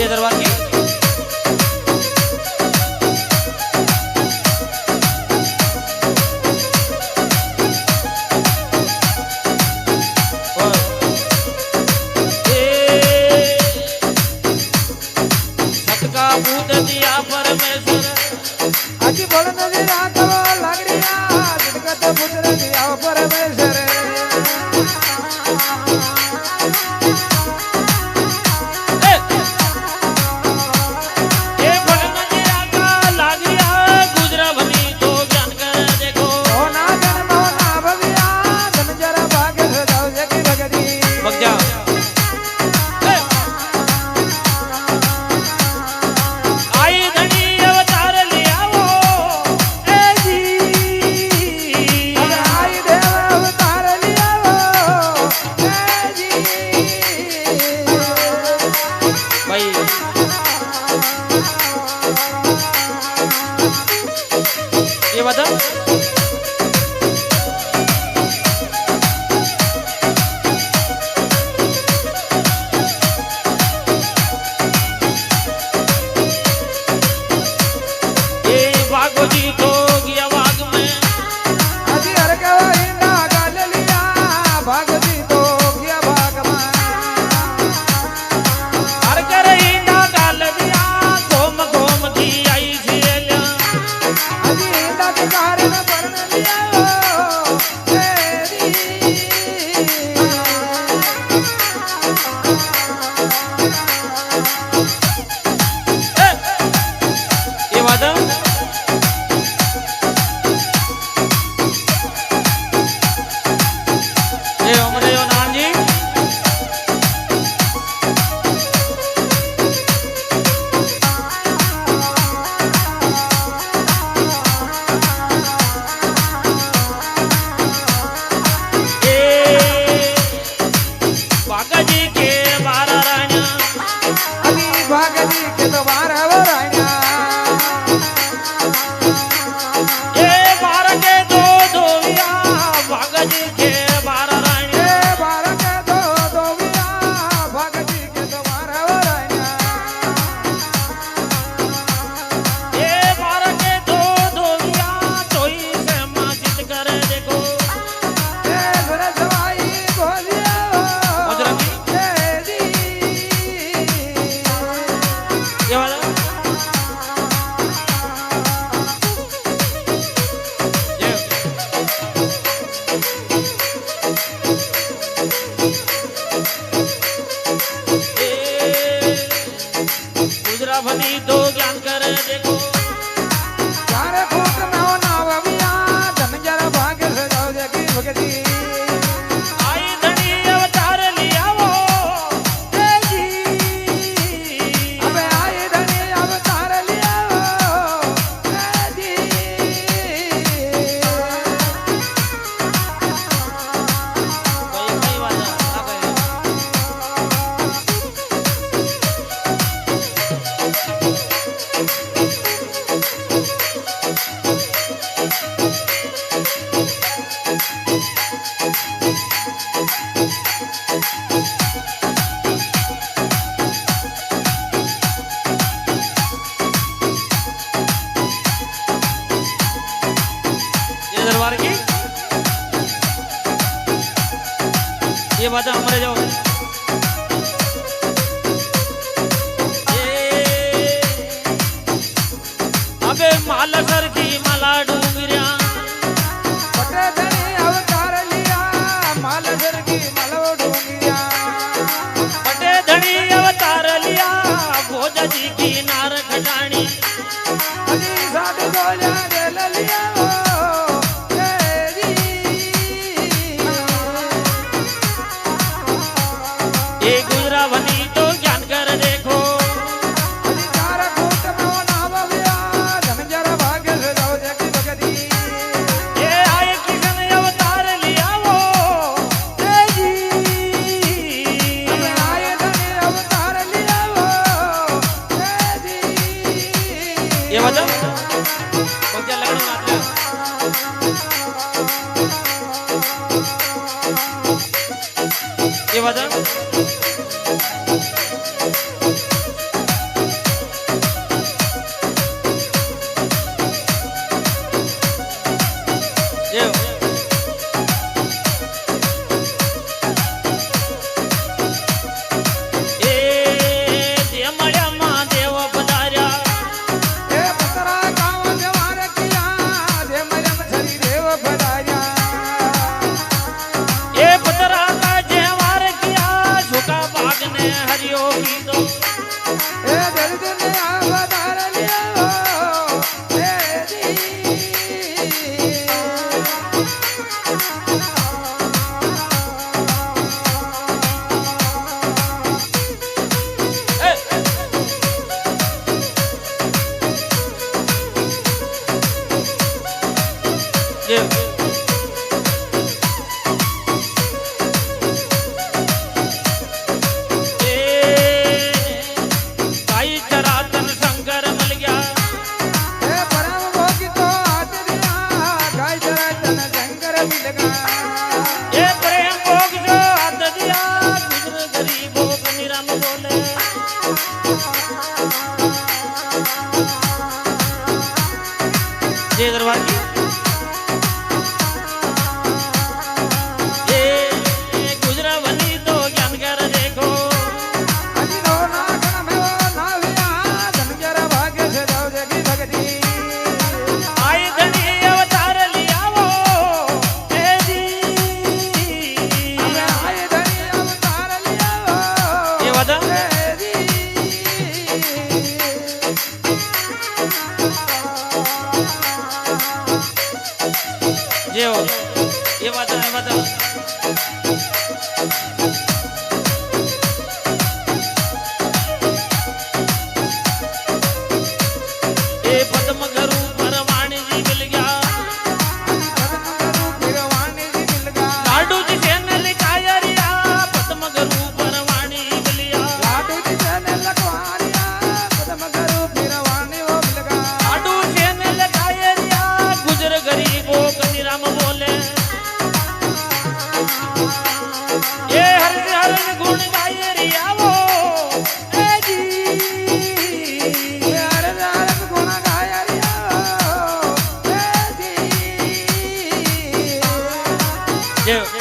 दरबार की भूत दिया परमेश्वर आजी बोल नदी रात लागरिया जिनकत पुत्र दिया परमेश्वर ए बोल नदी रात लागरिया गुजरा भनी तो ज्ञान कर देखो ओ ना जन्म हो ना भविया धन जरा भाग्य से जाओ जगी भगती भग जाओ ये बता ये बागो जी तो गया बाग में आजी हर के हिंदा गाल लिया भाग जी तो गया भाग में हर कर हिंदा गाल लिया घोम घोम की आई झेलिया आजी हिंदा के कारण परण लिया तेरी ये वादा ये उमरे यो नान जी बागा जी के 12 रानिया अभी भाग जी के तो 12 रानिया ये 12 के दो धोबिया बागा जी के 12 रानिया ए 12 के दो धोबिया भाग जी के तो 12 रानिया ये 12 के दो धोबिया चोई से माजिद कर देखो ए सुर सवाई बोलिया मजरंगी तेरी ये वाला ये गुजरा भनी तो ज्ञान कर देखो सारे फूट में हो नाविया धन जरा भाग्य से जाओ जगी भगती आई धनी अवतार लिया वो तेजी अबे आई धनी अवतार लिया तेजी भाई भाई वाला आ गए ये दरबार की ये बात हमारे जाओ अबे माला सर की माला डूंगरिया पटे धनी अवतार लिया माल सर की मलव डूंगिया पटे धनी अवतार लिया भोजा जी की नार खटानी अजी साठ गोलियां दे लिया तेरी ये गुजरा भनी तो ज्ञान कर देखो अजी सारे फूट में हो नाविया धन जरा भाग्य से એ વાત એ પતરા ગામ જવાર કિયા જે મરમ છરી દેવ પધાર્યા એ પતરા કા જેવાર કિયા સુકા ભાગને હરિયો કીધો એ દર્દ ને આવતાર લ્યો કાઈ ચરાતન શંકર મલ ગયા એ પરમ ભોગી તો હાથ દિયા ગાય જરા તન શંકર મિલગા એ પ્રેમ ભોગ જો હાથ દિયા ગુજર ગરીબો કનિરામ બોલે જે દરબાર કી એ ગુજરાવની તો જ્ઞાન કર દેખો અજી નો નાગણ મેવો નાવ્યા ધનજર ભાગ્ય છે દવ જગી ભગતી આઈ ધણી અવતાર લિયાવો એ જી અમે આય ધણી અવતાર લ્યો એ વદા જેવો એ વદા એ પદ્મ ગરુ પરવાણી મિલ ગયા લાડુ જી સેન લિકાયરિયા પદ્મ ગરુ પરવાણી મિલ્યા લાડુ સેન લિકાયરિયા ગુજર ગરીબો કનિરામ બોલે એ હર હર ગુણ ગાયરિયાવો એ જી જેવો